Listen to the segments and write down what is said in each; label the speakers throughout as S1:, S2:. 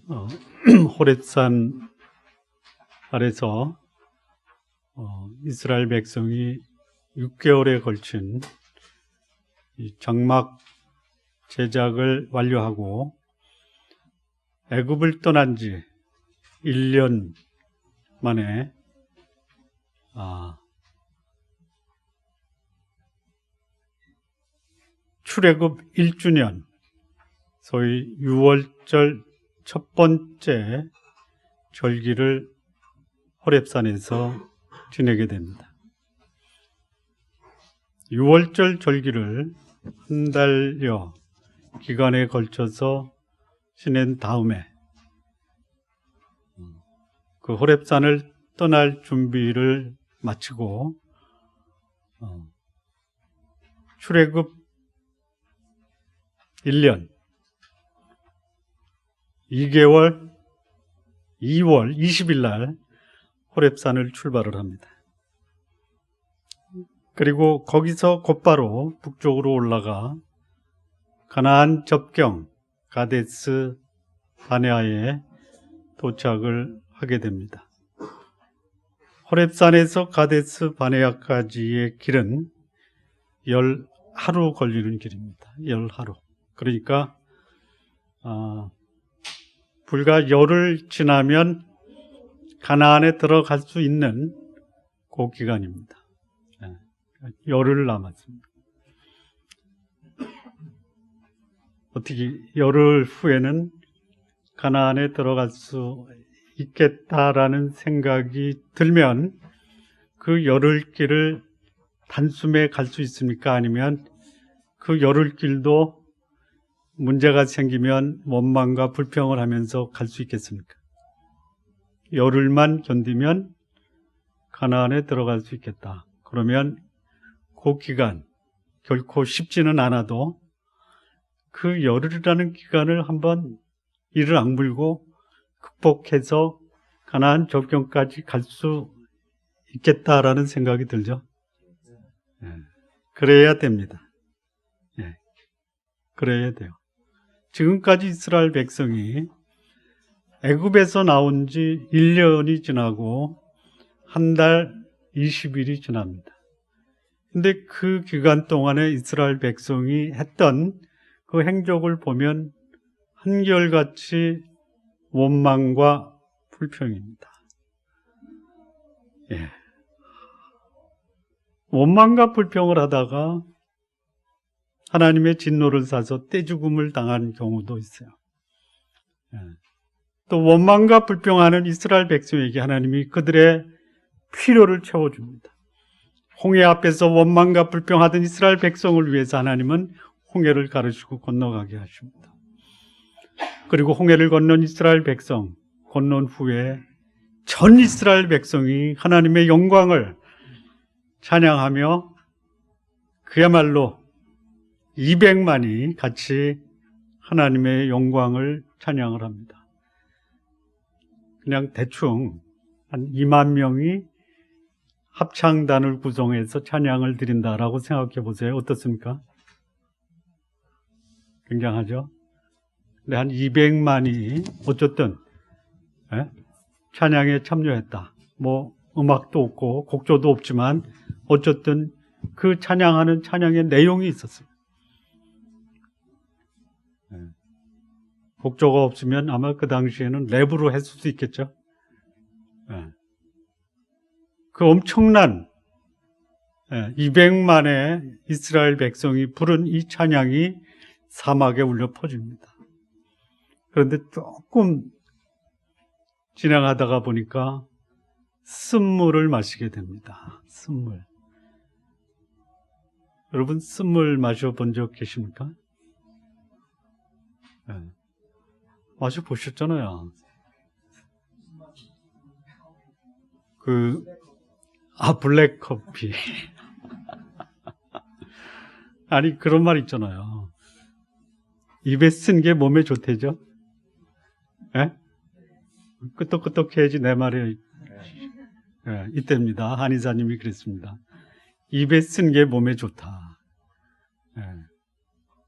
S1: 호렙산 아래서 이스라엘 백성이 6개월에 걸친 이 장막 제작을 완료하고 애굽을 떠난 지 1년 만에 출애굽 1주년, 소위 유월절 첫 번째 절기를 호렙산에서 지내게 됩니다. 유월절 절기를 한 달여 기간에 걸쳐서 지낸 다음에 그 호렙산을 떠날 준비를 마치고 출애굽 1년 2개월 2월 20일 날 호렙산을 출발을 합니다. 그리고 거기서 곧바로 북쪽으로 올라가 가나안 접경 가데스 바네아에 도착을 하게 됩니다. 호렙산에서 가데스 바네아까지의 길은 10하루 걸리는 길입니다. 10하루. 그러니까 불과 열흘 지나면 가나안에 들어갈 수 있는 그 기간입니다. 열흘 남았습니다. 어떻게 열흘 후에는 가나안에 들어갈 수 있겠다라는 생각이 들면 그 열흘길을 단숨에 갈 수 있습니까? 아니면 그 열흘길도 문제가 생기면 원망과 불평을 하면서 갈 수 있겠습니까? 열흘만 견디면 가나안에 들어갈 수 있겠다. 그러면 그 기간 결코 쉽지는 않아도 그 열흘이라는 기간을 한번 이를 악물고 극복해서 가나안 접경까지 갈 수 있겠다라는 생각이 들죠. 그래야 됩니다. 그래야 돼요. 지금까지 이스라엘 백성이 애굽에서 나온 지 1년이 지나고 한 달 20일이 지납니다. 근데 그 기간 동안에 이스라엘 백성이 했던 그 행적을 보면 한결같이 원망과 불평입니다. 원망과 불평을 하다가 하나님의 진노를 사서 떼죽음을 당한 경우도 있어요. 또 원망과 불평하는 이스라엘 백성에게 하나님이 그들의 필요를 채워줍니다. 홍해 앞에서 원망과 불평하던 이스라엘 백성을 위해서 하나님은 홍해를 가르치고 건너가게 하십니다. 그리고 홍해를 건넌 이스라엘 백성, 건넌 후에 전 이스라엘 백성이 하나님의 영광을 찬양하며 그야말로 200만이 같이 하나님의 영광을 찬양을 합니다. 그냥 대충 한 2만 명이 합창단을 구성해서 찬양을 드린다라고 생각해 보세요. 어떻습니까? 굉장하죠? 근데 한 200만이 어쨌든 찬양에 참여했다. 뭐 음악도 없고 곡조도 없지만 어쨌든 그 찬양하는 찬양의 내용이 있었어요. 곡조가 없으면 아마 그 당시에는 랩으로 했을 수 있겠죠. 그 엄청난 200만의 이스라엘 백성이 부른 이 찬양이 사막에 울려 퍼집니다. 그런데 조금 진행하다가 보니까 쓴물을 마시게 됩니다. 쓴물. 여러분 쓴물 마셔본 적 계십니까? 마셔보셨잖아요. 블랙커피. 아니, 그런 말 있잖아요. 입에 쓴 게 몸에 좋대죠? 끄떡끄떡해야지 내 말이 이때입니다. 한의사님이 그랬습니다. 입에 쓴 게 몸에 좋다.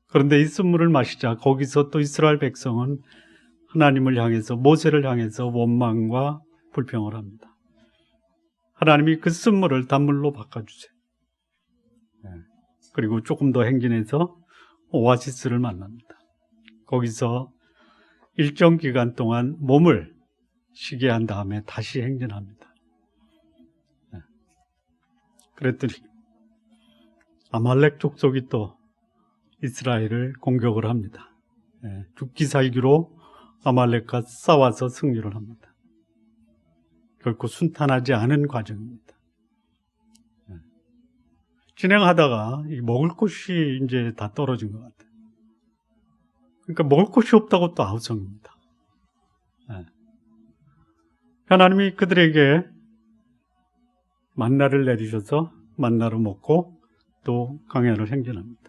S1: 그런데 이 쓴물을 마시자 거기서 또 이스라엘 백성은 하나님을 향해서, 모세를 향해서 원망과 불평을 합니다. 하나님이 그 쓴물을 단물로 바꿔주세요. 그리고 조금 더 행진해서 오아시스를 만납니다. 거기서 일정 기간 동안 몸을 쉬게 한 다음에 다시 행진합니다. 그랬더니 아말렉 족속이 또 이스라엘을 공격을 합니다. 죽기 살기로 아말렉과 싸워서 승리를 합니다. 결코 순탄하지 않은 과정입니다. 진행하다가 먹을 것이 이제 다 떨어진 것 같아요. 그러니까 먹을 것이 없다고 또 아우성입니다. 하나님이 그들에게 만나를 내리셔서 만나를 먹고 또 광야를 행진합니다.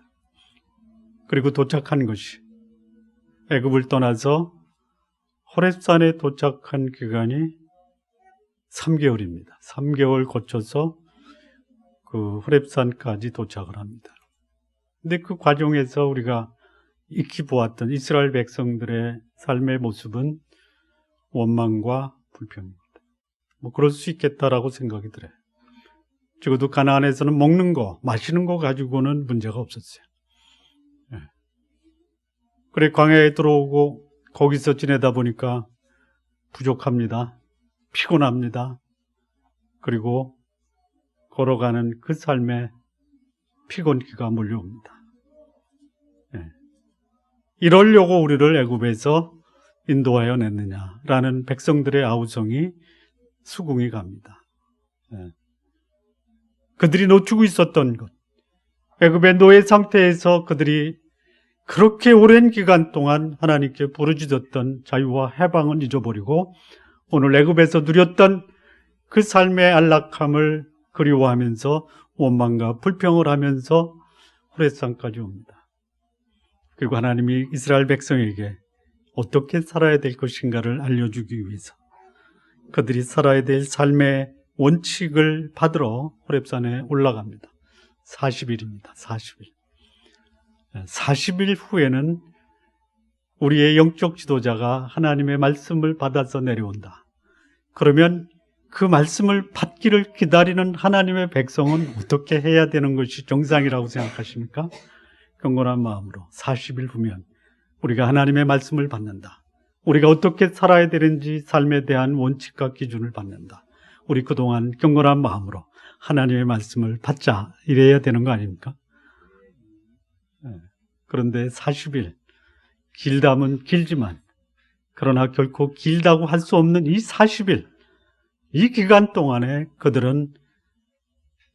S1: 그리고 도착한 것이 애굽을 떠나서 호렙산에 도착한 기간이 3개월입니다. 3개월 거쳐서 그 호렙산까지 도착을 합니다. 근데 그 과정에서 우리가 익히 보았던 이스라엘 백성들의 삶의 모습은 원망과 불평입니다. 뭐 그럴 수 있겠다라고 생각이 들어요. 적어도 가나안에서는 먹는 거, 마시는 거 가지고는 문제가 없었어요. 그래 광야에 들어오고 거기서 지내다 보니까 부족합니다. 피곤합니다. 그리고 걸어가는 그 삶에 피곤기가 몰려옵니다. 이러려고 우리를 애굽에서 인도하여 냈느냐라는 백성들의 아우성이 수긍이 갑니다. 그들이 놓치고 있었던 것, 애굽의 노예 상태에서 그들이 그렇게 오랜 기간 동안 하나님께 부르짖었던 자유와 해방은 잊어버리고 오늘 애굽에서 누렸던 그 삶의 안락함을 그리워하면서 원망과 불평을 하면서 호렙산까지 옵니다. 그리고 하나님이 이스라엘 백성에게 어떻게 살아야 될 것인가를 알려주기 위해서 그들이 살아야 될 삶의 원칙을 받으러 호렙산에 올라갑니다. 40일입니다. 40일. 40일 후에는 우리의 영적 지도자가 하나님의 말씀을 받아서 내려온다. 그러면 그 말씀을 받기를 기다리는 하나님의 백성은 어떻게 해야 되는 것이 정상이라고 생각하십니까? 경건한 마음으로 40일 후면 우리가 하나님의 말씀을 받는다. 우리가 어떻게 살아야 되는지 삶에 대한 원칙과 기준을 받는다. 우리 그동안 경건한 마음으로 하나님의 말씀을 받자 이래야 되는 거 아닙니까? 그런데 40일, 길다면 길지만 그러나 결코 길다고 할 수 없는 이 40일, 이 기간 동안에 그들은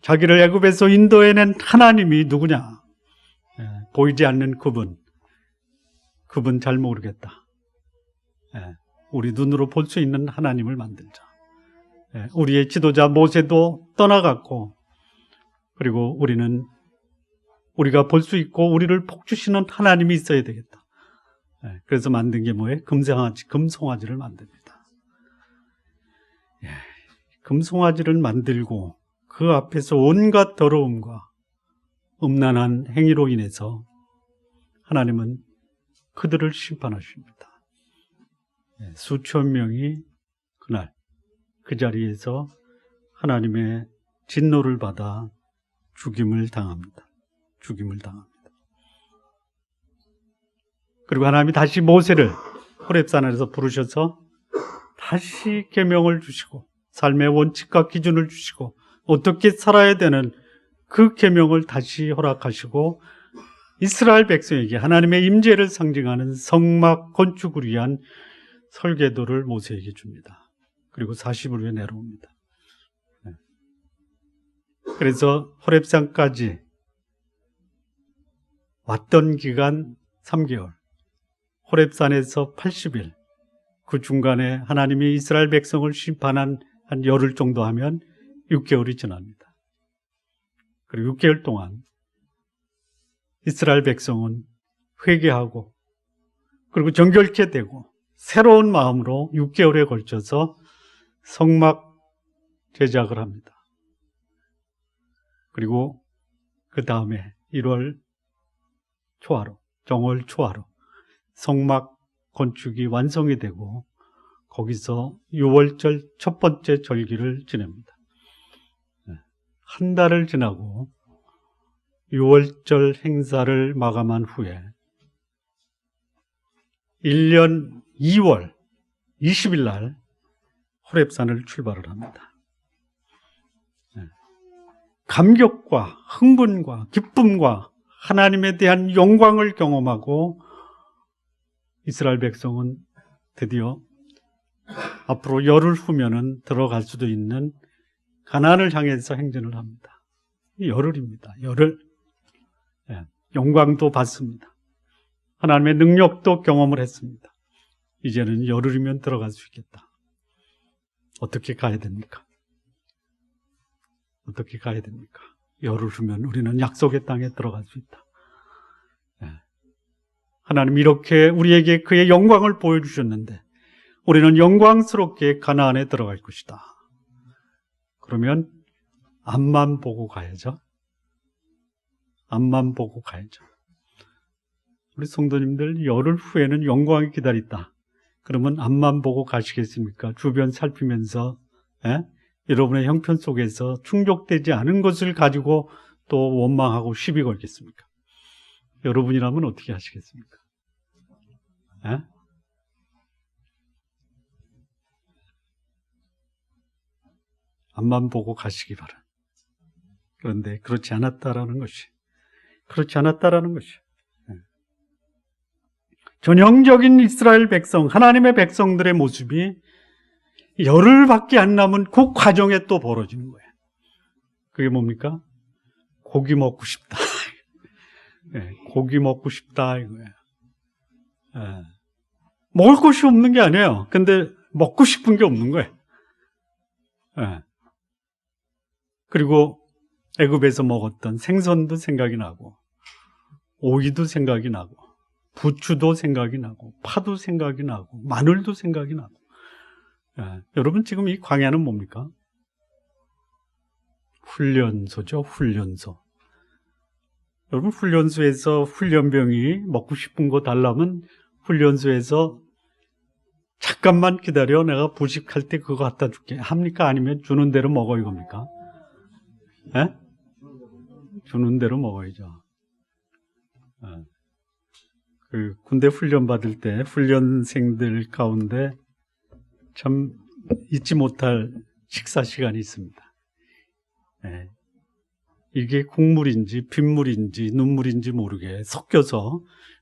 S1: 자기를 애굽에서 인도해낸 하나님이 누구냐? 보이지 않는 그분 잘 모르겠다. 우리 눈으로 볼 수 있는 하나님을 만들자. 우리의 지도자 모세도 떠나갔고, 그리고 우리가 볼 수 있고 우리를 복주시는 하나님이 있어야 되겠다. 그래서 만든 게 뭐예요? 금송아지를 만듭니다. 금송아지를 만들고 그 앞에서 온갖 더러움과 음란한 행위로 인해서 하나님은 그들을 심판하십니다. 수천 명이 그날 그 자리에서 하나님의 진노를 받아 죽임을 당합니다. 그리고 하나님이 다시 모세를 호렙산에서 부르셔서 다시 계명을 주시고 삶의 원칙과 기준을 주시고 어떻게 살아야 되는 그 계명을 다시 허락하시고 이스라엘 백성에게 하나님의 임재를 상징하는 성막 건축을 위한 설계도를 모세에게 줍니다. 그리고 40일 후에 내려옵니다. 그래서 호렙산까지 왔던 기간 3개월, 호렙산에서 80일, 그 중간에 하나님이 이스라엘 백성을 심판한 한 열흘 정도 하면 6개월이 지납니다. 그리고 6개월 동안 이스라엘 백성은 회개하고 그리고 정결케 되고 새로운 마음으로 6개월에 걸쳐서 성막 제작을 합니다. 그리고 그 다음에 1월 초하루, 정월 초하루 성막 건축이 완성이 되고 거기서 6월절 첫 번째 절기를 지냅니다. 한 달을 지나고 6월절 행사를 마감한 후에 1년 2월 20일 날 호렙산을 출발을 합니다. 감격과 흥분과 기쁨과 하나님에 대한 영광을 경험하고 이스라엘 백성은 드디어 앞으로 열흘 후면은 들어갈 수도 있는 가나안을 향해서 행진을 합니다. 열흘입니다. 열흘. 영광도 받습니다. 하나님의 능력도 경험을 했습니다. 이제는 열흘이면 들어갈 수 있겠다. 어떻게 가야 됩니까? 어떻게 가야 됩니까? 열흘 후면 우리는 약속의 땅에 들어갈 수 있다. 하나님 이렇게 우리에게 그의 영광을 보여주셨는데 우리는 영광스럽게 가나안에 들어갈 것이다. 그러면 앞만 보고 가야죠. 앞만 보고 가야죠. 우리 성도님들 열흘 후에는 영광이 기다린다. 그러면 앞만 보고 가시겠습니까? 주변 살피면서 여러분의 형편 속에서 충족되지 않은 것을 가지고 또 원망하고 시비 걸겠습니까? 여러분이라면 어떻게 하시겠습니까? 앞만 보고 가시기 바랍니다. 그런데 그렇지 않았다라는 것이 전형적인 이스라엘 백성, 하나님의 백성들의 모습이 열흘밖에 안 남은 그 과정에 또 벌어지는 거예요. 그게 뭡니까? 고기 먹고 싶다. 고기 먹고 싶다 이거예요. 먹을 것이 없는 게 아니에요. 근데 먹고 싶은 게 없는 거예요. 그리고 애굽에서 먹었던 생선도 생각이 나고 오이도 생각이 나고 부추도 생각이 나고 파도 생각이 나고 마늘도 생각이 나고 여러분 지금 이 광야는 뭡니까? 훈련소죠. 훈련소. 여러분 훈련소에서 훈련병이 먹고 싶은 거 달라면 훈련소에서 잠깐만 기다려 내가 부식할 때 그거 갖다 줄게 합니까? 아니면 주는 대로 먹어 이겁니까? 주는 대로 먹어야죠. 그 군대 훈련 받을 때 훈련생들 가운데 참 잊지 못할 식사 시간이 있습니다. 이게 국물인지 빗물인지 눈물인지 모르게 섞여서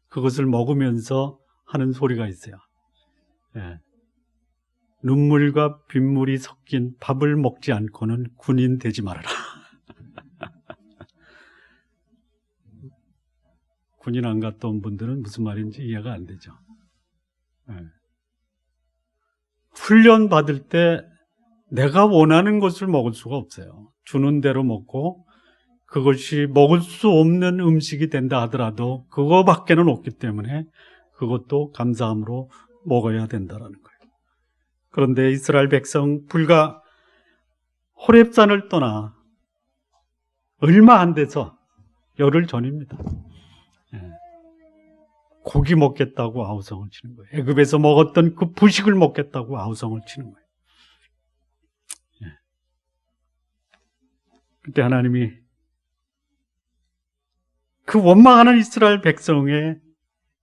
S1: 그것을 먹으면서 하는 소리가 있어요. 눈물과 빗물이 섞인 밥을 먹지 않고는 군인 되지 말아라. 군인 안 갔다 온 분들은 무슨 말인지 이해가 안 되죠. 훈련 받을 때 내가 원하는 것을 먹을 수가 없어요. 주는 대로 먹고 그것이 먹을 수 없는 음식이 된다 하더라도 그거밖에는 없기 때문에 그것도 감사함으로 먹어야 된다는 거예요. 그런데 이스라엘 백성 불과 호렙산을 떠나 얼마 안 돼서 열흘 전입니다. 고기 먹겠다고 아우성을 치는 거예요. 애굽에서 먹었던 그 부식을 먹겠다고 아우성을 치는 거예요. 그때 하나님이 그 원망하는 이스라엘 백성의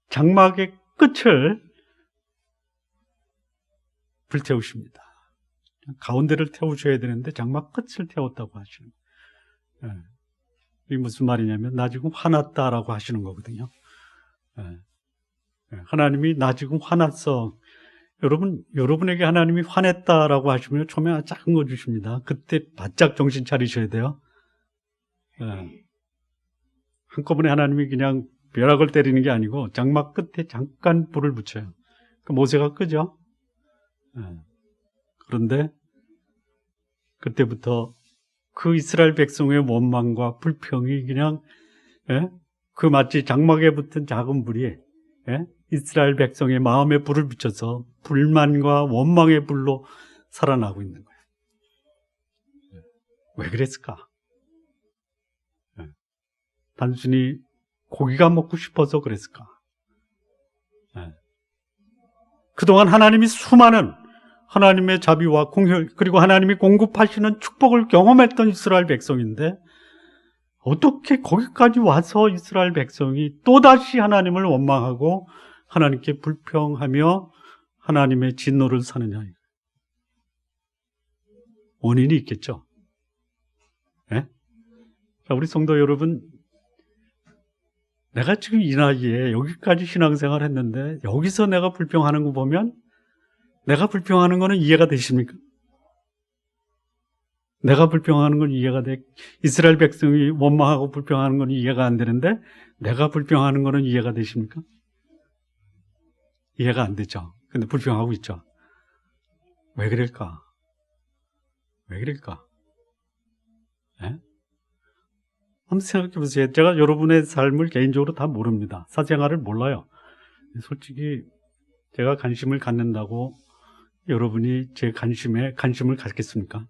S1: 장막의 끝을 불태우십니다. 가운데를 태우셔야 되는데 장막 끝을 태웠다고 하시는 거예요. 이게 무슨 말이냐면 나 지금 화났다라고 하시는 거거든요. 하나님이 나 지금 화났어. 여러분에게 하나님이 화냈다라고 하시면 처음에 작은 거 주십니다. 그때 바짝 정신 차리셔야 돼요. 한꺼번에 하나님이 그냥 벼락을 때리는 게 아니고 장막 끝에 잠깐 불을 붙여요. 그 모세가 끄죠. 그런데 그때부터 그 이스라엘 백성의 원망과 불평이 그냥 그 마치 장막에 붙은 작은 불이 이스라엘 백성의 마음에 불을 붙여서 불만과 원망의 불로 살아나고 있는 거예요. 왜 그랬을까? 단순히 고기가 먹고 싶어서 그랬을까? 그동안 하나님이 수많은 하나님의 자비와 공혈 그리고 하나님이 공급하시는 축복을 경험했던 이스라엘 백성인데 어떻게 거기까지 와서 이스라엘 백성이 또다시 하나님을 원망하고 하나님께 불평하며 하나님의 진노를 사느냐. 원인이 있겠죠. 네? 자, 우리 성도 여러분, 내가 지금 이 나이에 여기까지 신앙생활 했는데 여기서 내가 불평하는 거 보면 내가 불평하는 거는 이해가 되십니까? 내가 불평하는 건 이해가 돼. 이스라엘 백성이 원망하고 불평하는 건 이해가 안 되는데 내가 불평하는 거는 이해가 되십니까? 이해가 안 되죠. 근데 불평하고 있죠. 왜 그럴까? 왜 그럴까? 네? 한번 생각해 보세요. 제가 여러분의 삶을 개인적으로 다 모릅니다. 사생활을 몰라요. 솔직히 제가 관심을 갖는다고 여러분이 제 관심에 관심을 갖겠습니까?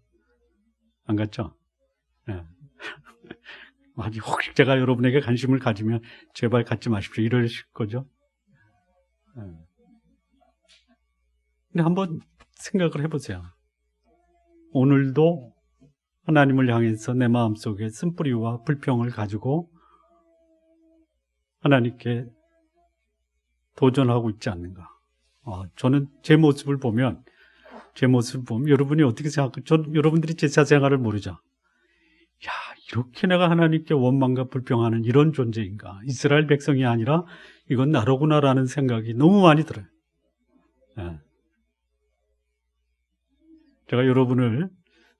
S1: 안 갖죠? 네. 아니, 혹시 제가 여러분에게 관심을 가지면 제발 갖지 마십시오. 이러실 거죠? 네. 근데 한번 생각을 해보세요. 오늘도 하나님을 향해서 내 마음속에 쓴뿌리와 불평을 가지고 하나님께 도전하고 있지 않는가. 저는 제 모습을 보면 여러분이 어떻게 생각할까요? 여러분들이 제 사생활을 모르죠. 야, 이렇게 내가 하나님께 원망과 불평하는 이런 존재인가. 이스라엘 백성이 아니라 이건 나로구나라는 생각이 너무 많이 들어요. 네. 제가 여러분을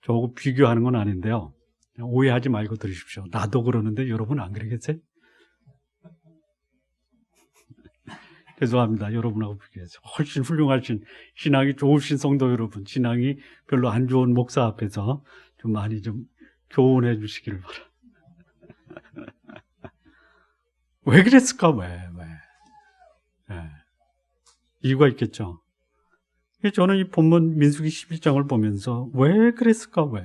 S1: 저하고 비교하는 건 아닌데요. 오해하지 말고 들으십시오. 나도 그러는데 여러분 안 그러겠어요? 죄송합니다. 여러분하고 비교해서 훨씬 훌륭하신 신앙이 좋으신 성도 여러분, 신앙이 별로 안 좋은 목사 앞에서 좀 많이 좀 교훈해 주시기를 바랍니다. 왜 그랬을까? 왜? 네. 이유가 있겠죠. 저는 이 본문 민수기 11장을 보면서 왜 그랬을까? 왜?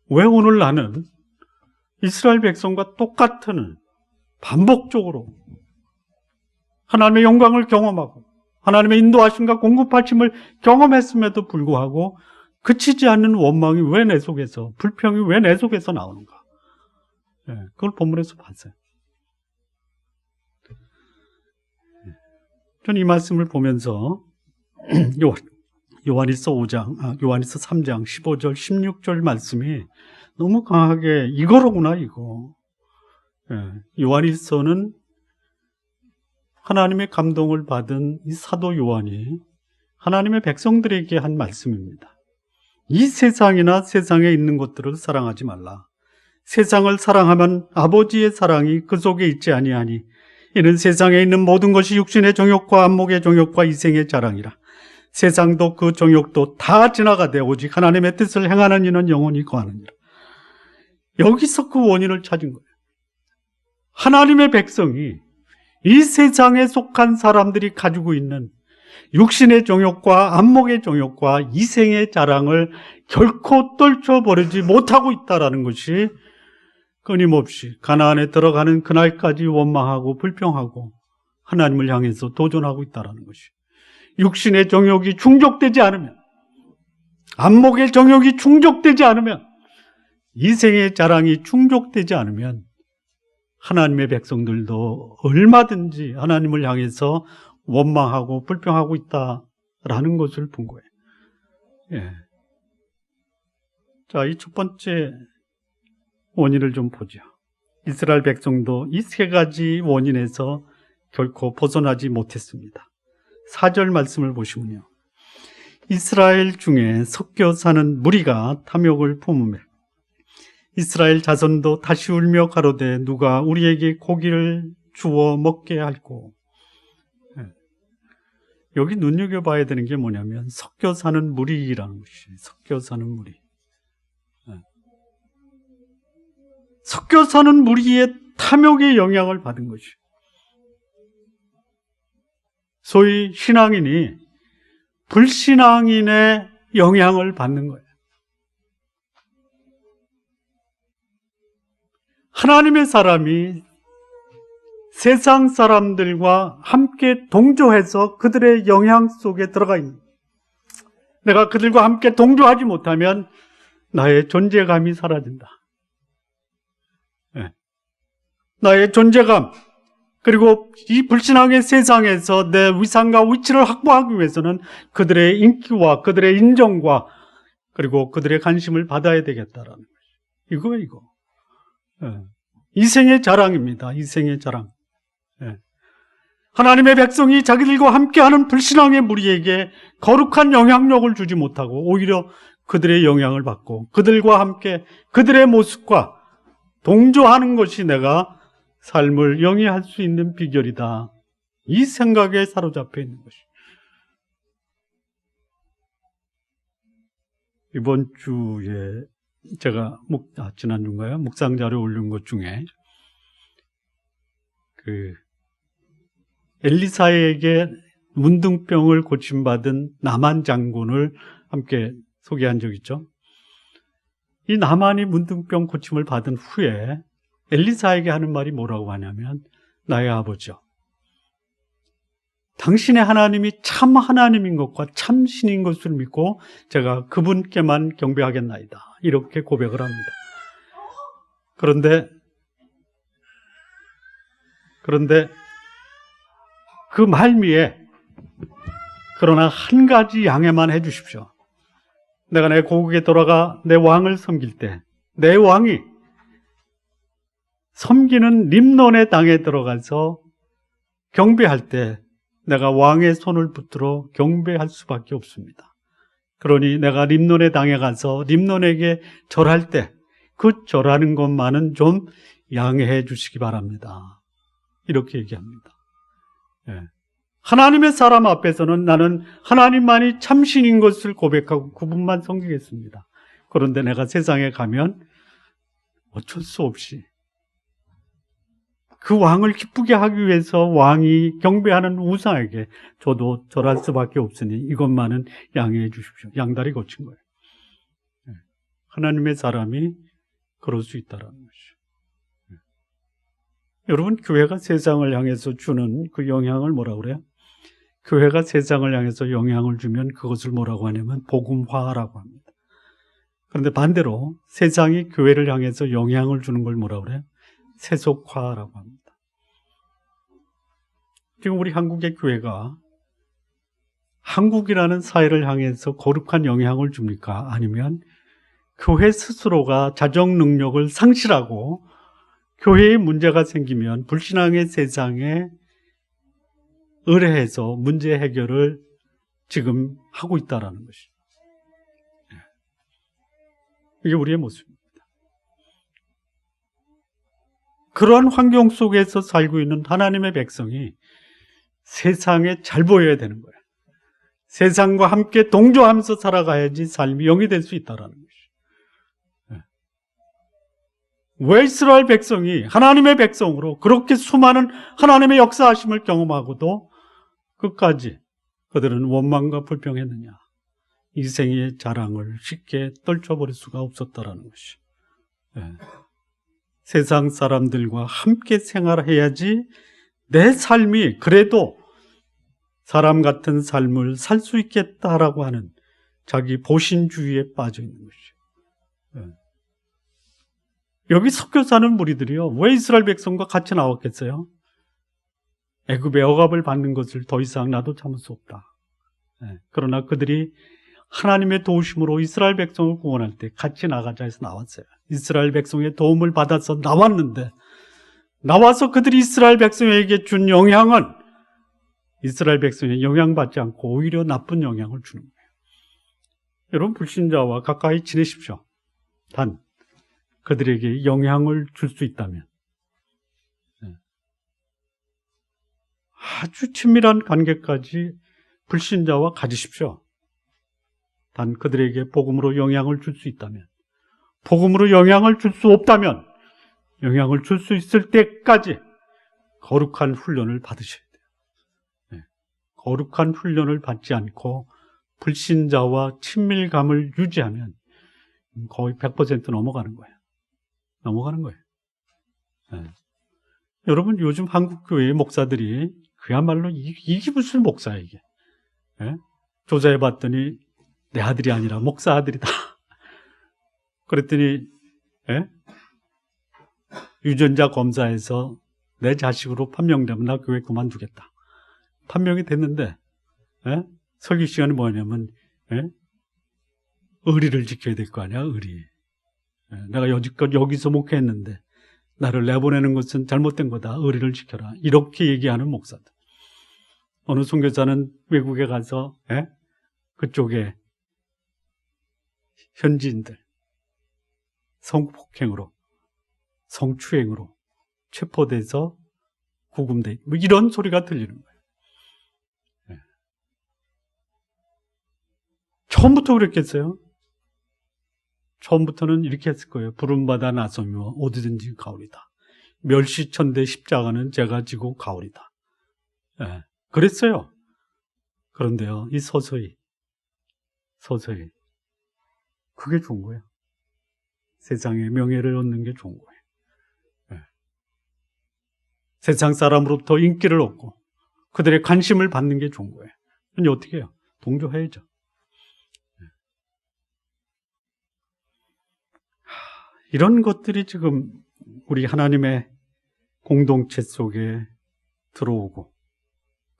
S1: 왜 오늘 나는 이스라엘 백성과 똑같은 반복적으로 하나님의 영광을 경험하고 하나님의 인도하심과 공급하심을 경험했음에도 불구하고 그치지 않는 원망이 왜 내 속에서, 불평이 왜 내 속에서 나오는가? 그걸 본문에서 봤어요. 저는 이 말씀을 보면서 요한일서 3장 15절, 16절 말씀이 너무 강하게 이거로구나, 이거. 요한일서는 하나님의 감동을 받은 이 사도 요한이 하나님의 백성들에게 한 말씀입니다. 이 세상이나 세상에 있는 것들을 사랑하지 말라. 세상을 사랑하면 아버지의 사랑이 그 속에 있지 아니하니 이는 세상에 있는 모든 것이 육신의 정욕과 안목의 정욕과 이생의 자랑이라. 세상도 그 정욕도 다 지나가되 오직 하나님의 뜻을 행하는 이는 영원히 거하느니라. 여기서 그 원인을 찾은 거예요. 하나님의 백성이 이 세상에 속한 사람들이 가지고 있는 육신의 정욕과 안목의 정욕과 이생의 자랑을 결코 떨쳐버리지 못하고 있다는 것이 끊임없이 가나안에 들어가는 그날까지 원망하고 불평하고 하나님을 향해서 도전하고 있다는 것이, 육신의 정욕이 충족되지 않으면, 안목의 정욕이 충족되지 않으면, 이생의 자랑이 충족되지 않으면 하나님의 백성들도 얼마든지 하나님을 향해서 원망하고 불평하고 있다라는 것을 본 거예요. 자, 이 첫 번째 원인을 좀 보죠. 이스라엘 백성도 이 세 가지 원인에서 결코 벗어나지 못했습니다. 4절 말씀을 보시면요. 이스라엘 중에 섞여 사는 무리가 탐욕을 품으며 이스라엘 자손도 다시 울며 가로되 누가 우리에게 고기를 주워 먹게 할꼬. 여기 눈여겨봐야 되는 게 뭐냐면 섞여 사는 무리라는 것이에요. 섞여 사는 무리. 섞여 사는 무리의 탐욕의 영향을 받은 것이에요. 소위 신앙인이 불신앙인의 영향을 받는 거예요. 하나님의 사람이 세상 사람들과 함께 동조해서 그들의 영향 속에 들어가 있는, 내가 그들과 함께 동조하지 못하면 나의 존재감이 사라진다. 나의 존재감, 그리고 이 불신앙의 세상에서 내 위상과 위치를 확보하기 위해서는 그들의 인기와 그들의 인정과 그리고 그들의 관심을 받아야 되겠다라는 거죠. 이거예요, 이거. 이생의 자랑입니다. 이생의 자랑. 하나님의 백성이 자기들과 함께하는 불신앙의 무리에게 거룩한 영향력을 주지 못하고 오히려 그들의 영향을 받고 그들과 함께 그들의 모습과 동조하는 것이 내가 삶을 영위할 수 있는 비결이다. 이 생각에 사로잡혀 있는 것이. 이번 주에 제가 지난주인가요? 묵상자료 올린 것 중에 엘리사에게 문둥병을 고침받은 나만 장군을 함께 소개한 적 있죠. 이 나만이 문둥병 고침을 받은 후에 엘리사에게 하는 말이 뭐라고 하냐면, 나의 아버지요, 당신의 하나님이 참 하나님인 것과 참 신인 것을 믿고 제가 그분께만 경배하겠나이다. 이렇게 고백을 합니다. 그런데 그 말미에 그러나 한 가지 양해만 해 주십시오. 내가 내 고국에 돌아가 내 왕을 섬길 때 내 왕이 섬기는 림논의 땅에 들어가서 경배할 때 내가 왕의 손을 붙들어 경배할 수밖에 없습니다. 그러니 내가 림논의 땅에 가서 림논에게 절할 때 그 절하는 것만은 좀 양해해 주시기 바랍니다. 이렇게 얘기합니다. 하나님의 사람 앞에서는 나는 하나님만이 참신인 것을 고백하고 그분만 섬기겠습니다. 그런데 내가 세상에 가면 어쩔 수 없이 그 왕을 기쁘게 하기 위해서 왕이 경배하는 우상에게 저도 절할 수밖에 없으니 이것만은 양해해 주십시오. 양다리 거친 거예요. 하나님의 사람이 그럴 수 있다는 것이죠. 여러분, 교회가 세상을 향해서 주는 그 영향을 뭐라고 그래요? 교회가 세상을 향해서 영향을 주면 그것을 뭐라고 하냐면 복음화라고 합니다. 그런데 반대로 세상이 교회를 향해서 영향을 주는 걸 뭐라고 그래요? 세속화라고 합니다. 지금 우리 한국의 교회가 한국이라는 사회를 향해서 거룩한 영향을 줍니까? 아니면 교회 스스로가 자정 능력을 상실하고 교회에 문제가 생기면 불신앙의 세상에 의뢰해서 문제 해결을 지금 하고 있다는 것이. 이게 우리의 모습입니다. 그러한 환경 속에서 살고 있는 하나님의 백성이 세상에 잘 보여야 되는 거예요. 세상과 함께 동조하면서 살아가야지 삶이 영이 될 수 있다는 것이. 왜 이스라엘 백성이 하나님의 백성으로 그렇게 수많은 하나님의 역사하심을 경험하고도 끝까지 그들은 원망과 불평했느냐? 이생의 자랑을 쉽게 떨쳐버릴 수가 없었다라는 것이. 세상 사람들과 함께 생활해야지 내 삶이 그래도 사람 같은 삶을 살 수 있겠다라고 하는 자기 보신주의에 빠져 있는 것이죠. 여기 섞여 사는 무리들이요, 왜 이스라엘 백성과 같이 나왔겠어요? 애굽의 억압을 받는 것을 더 이상 나도 참을 수 없다. 그러나 그들이 하나님의 도우심으로 이스라엘 백성을 구원할 때 같이 나가자 해서 나왔어요. 이스라엘 백성의 도움을 받아서 나왔는데, 나와서 그들이 이스라엘 백성에게 준 영향은 이스라엘 백성에 영향받지 않고 오히려 나쁜 영향을 주는 거예요. 여러분, 불신자와 가까이 지내십시오. 단 그들에게 영향을 줄 수 있다면 아주 친밀한 관계까지 불신자와 가지십시오. 단 그들에게 복음으로 영향을 줄 수 있다면, 복음으로 영향을 줄 수 없다면 영향을 줄 수 있을 때까지 거룩한 훈련을 받으셔야 돼요. 거룩한 훈련을 받지 않고 불신자와 친밀감을 유지하면 거의 100% 넘어가는 거예요. 넘어가는 거예요. 여러분, 요즘 한국 교회의 목사들이 그야말로 이게 무슨 목사야, 이게. 예? 조사해 봤더니 내 아들이 아니라 목사 아들이다. 그랬더니, 예? 유전자 검사에서 내 자식으로 판명되면 나 교회 그만두겠다. 판명이 됐는데, 예? 설교 시간이 뭐냐면, 예? 의리를 지켜야 될 거 아니야, 의리. 예? 내가 여지껏 여기서 목회했는데, 나를 내보내는 것은 잘못된 거다. 의리를 지켜라. 이렇게 얘기하는 목사들. 어느 선교사는 외국에 가서, 예? 그쪽에 현지인들, 성폭행으로, 성추행으로 체포돼서 구금돼, 뭐 이런 소리가 들리는 거예요. 네. 처음부터 그랬겠어요? 처음부터는 이렇게 했을 거예요. 부름받아 나서며 어디든지 가오리다. 멸시천대 십자가는 제가 지고 가오리다. 네. 그랬어요. 그런데요, 이 서서히 그게 좋은 거예요. 세상에 명예를 얻는 게 좋은 거예요. 네. 세상 사람으로부터 인기를 얻고 그들의 관심을 받는 게 좋은 거예요. 그럼 어떻게 해요? 동조해야죠. 네. 이런 것들이 지금 우리 하나님의 공동체 속에 들어오고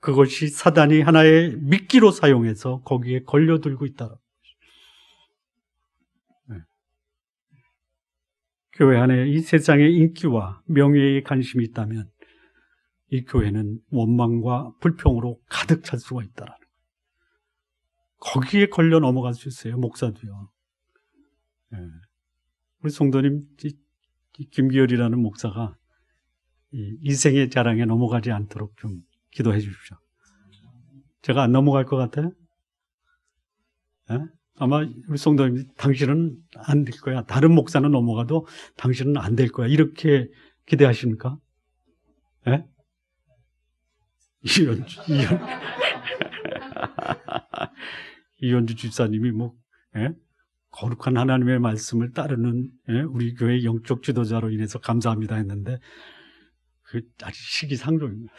S1: 그것이 사단이 하나의 미끼로 사용해서 거기에 걸려들고 있다. 네. 교회 안에 이 세상의 인기와 명예에 관심이 있다면 이 교회는 원망과 불평으로 가득 찰 수가 있다라는 거예요. 거기에 걸려 넘어갈 수 있어요. 목사도요. 네. 우리 성도님 김기열이라는 목사가 이생의 자랑에 넘어가지 않도록 좀 기도해 주십시오. 제가 안 넘어갈 것 같아요? 네? 아마 우리 성도님, 당신은 안 될 거야. 다른 목사는 넘어가도 당신은 안 될 거야. 이렇게 기대하십니까? 네? 이현주 집사님이 거룩한 하나님의 말씀을 따르는 우리 교회 영적 지도자로 인해서 감사합니다 했는데 그 아주 시기상조입니다.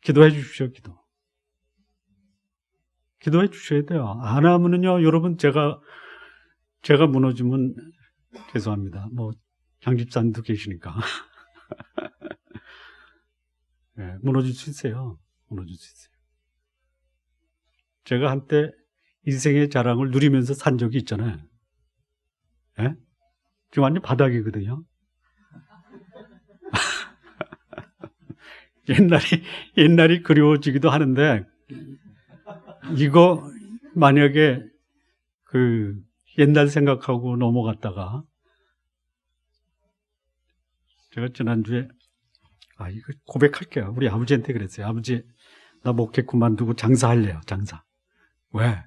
S1: 기도해 주십시오. 기도해 주셔야 돼요. 안 하면은요, 여러분, 제가 무너지면 죄송합니다. 장 집사님도 계시니까. 네, 무너질 수 있어요. 제가 한때 인생의 자랑을 누리면서 산 적이 있잖아요. 네? 지금 완전 바닥이거든요. 옛날이 그리워지기도 하는데, 이거 만약에 옛날 생각하고 넘어갔다가, 제가 지난주에, 이거 고백할게요. 우리 아버지한테 그랬어요. 아버지, 나 목회 그만두고 장사할래요, 장사. 왜?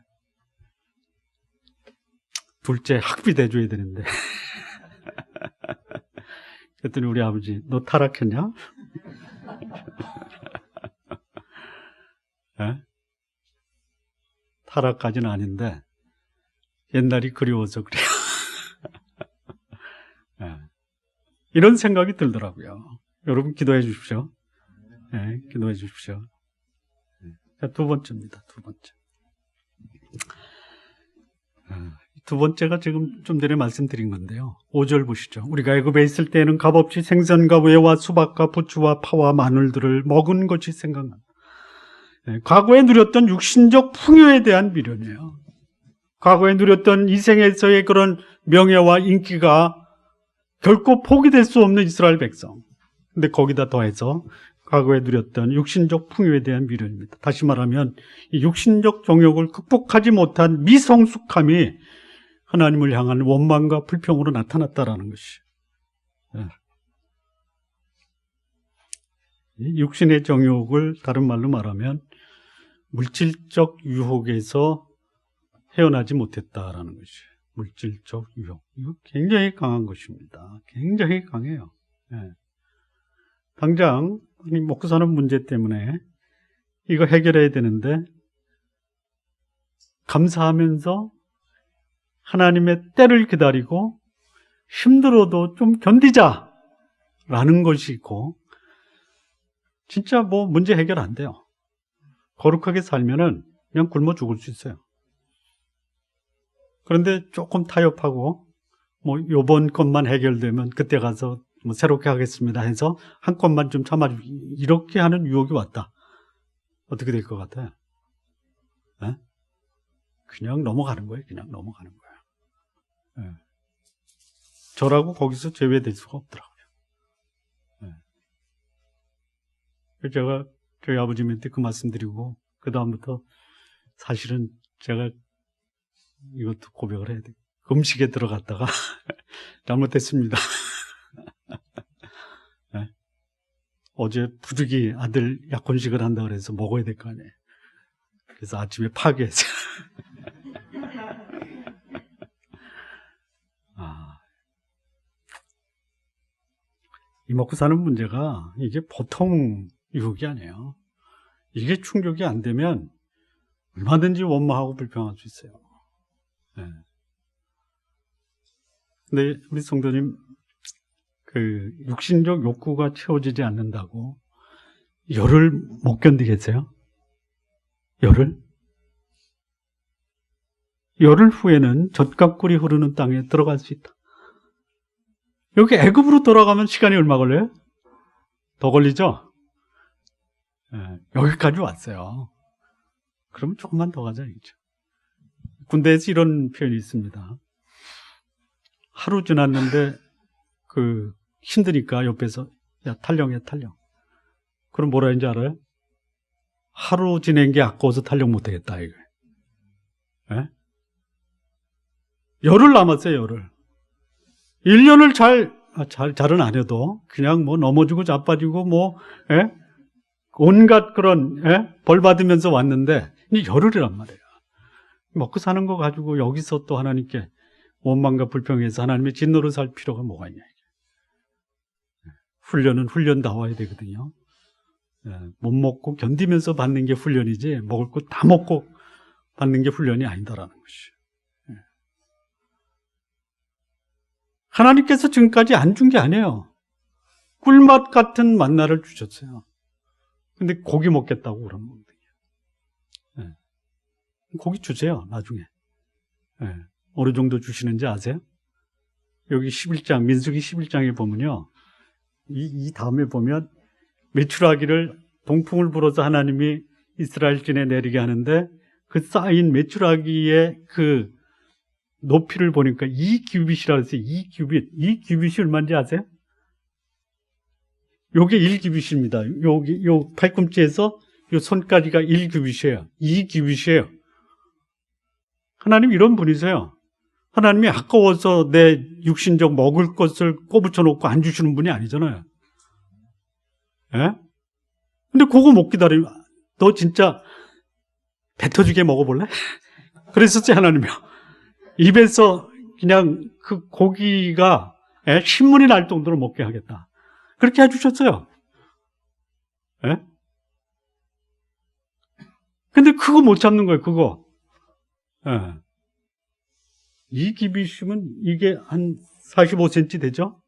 S1: 둘째 학비 대줘야 되는데. 그랬더니 우리 아버지, 너 타락했냐? 네? 타락까지는 아닌데 옛날이 그리워서 그래요. 네. 이런 생각이 들더라고요. 여러분 기도해 주십시오. 네, 기도해 주십시오. 네. 두 번째입니다. 두 번째가 지금 좀 전에 말씀드린 건데요. 5절 보시죠. 우리가 애굽에 있을 때에는 값없이 생선과 외와 수박과 부추와 파와 마늘들을 먹은 것이 생각난다. 네, 과거에 누렸던 육신적 풍요에 대한 미련이에요. 과거에 누렸던 이 생에서의 그런 명예와 인기가 결코 포기될 수 없는 이스라엘 백성. 근데 거기다 더해서 과거에 누렸던 육신적 풍요에 대한 미련입니다. 다시 말하면 이 육신적 정욕을 극복하지 못한 미성숙함이 하나님을 향한 원망과 불평으로 나타났다라는 것이. 이 육신의 정욕을 다른 말로 말하면 물질적 유혹에서 헤어나지 못했다라는 것이. 물질적 유혹. 이거 굉장히 강한 것입니다. 굉장히 강해요. 네. 당장 먹고 사는 문제 때문에 이거 해결해야 되는데 감사하면서 하나님의 때를 기다리고 힘들어도 좀 견디자라고 라는 것이 있고, 진짜 뭐 문제 해결 안 돼요. 거룩하게 살면은 그냥 굶어 죽을 수 있어요. 그런데 조금 타협하고, 뭐 요번 것만 해결되면 그때 가서 뭐 새롭게 하겠습니다 해서 한 건만 좀 참아주기, 이렇게 하는 유혹이 왔다. 어떻게 될 것 같아요? 네? 그냥 넘어가는 거예요. 그냥 넘어가는 거예요. 네. 저라고 거기서 제외될 수가 없더라고요. 네. 제가 저희 아버님한테 그 말씀 드리고 그 다음부터 사실은 제가 이것도 고백을 해야 돼요. 음식에 들어갔다가 잘못됐습니다. 네. 어제 부득이 아들 약혼식을 한다 그래서 먹어야 될 거 아니에요. 그래서 아침에 파괴했어요. 이 먹고 사는 문제가 이게 보통 유혹이 아니에요. 이게 충족이 안 되면 얼마든지 원망하고 불평할 수 있어요. 네. 근데 우리 성도님, 그 육신적 욕구가 채워지지 않는다고 열을 못 견디겠어요? 열을? 열흘 후에는 젖과 꿀이 흐르는 땅에 들어갈 수 있다. 여기 애굽으로 돌아가면 시간이 얼마 걸려요? 더 걸리죠? 네, 여기까지 왔어요. 그러면 조금만 더 가자, 이죠. 군대에서 이런 표현이 있습니다. 하루 지났는데 힘드니까 옆에서 야, 탈령해, 탈령. 그럼 뭐라 했는지 알아요? 하루 지낸 게 아까워서 탈령 못 하겠다, 이거. 예? 열흘 남았어요, 열흘. 1년을 잘은 안 해도 그냥 뭐 넘어지고 자빠지고 뭐, 예? 온갖 그런, 예? 벌 받으면서 왔는데, 이제 열흘이란 말이에요. 먹고 사는 거 가지고 여기서 또 하나님께 원망과 불평해서 하나님의 진노를 살 필요가 뭐가 있냐. 훈련은 훈련다워야 되거든요. 예, 못 먹고 견디면서 받는 게 훈련이지 먹을 거 다 먹고 받는 게 훈련이 아니다라는 것이죠. 예. 하나님께서 지금까지 안 준 게 아니에요. 꿀맛 같은 만나를 주셨어요. 근데 고기 먹겠다고 그러는 겁니다. 예. 고기 주세요, 나중에. 예. 어느 정도 주시는지 아세요? 여기 11장, 민수기 11장에 보면요. 이 다음에 보면 메추라기를 동풍을 불어서 하나님이 이스라엘 진에 내리게 하는데 그 쌓인 메추라기의 그 높이를 보니까 2규빗이라고 했어요. 2규빗. 2규빗이 얼마인지 아세요? 요게 1규빗입니다. 여기, 요 팔꿈치에서 요 손까지가 1규빗이에요. 2규빗이에요. 하나님 이런 분이세요. 하나님이 아까워서 내 육신적 먹을 것을 꼬부쳐 놓고 안 주시는 분이 아니잖아요. 예? 근데 그거 못 기다려. 너 진짜 배 터지게 먹어볼래? 그랬었지, 하나님이요. 입에서 그냥 그 고기가 신문이 날 정도로 먹게 하겠다. 그렇게 해주셨어요. 예? 근데 그거 못 참는 거예요, 그거. 예. 이 기비심은 이게 한 45cm 되죠?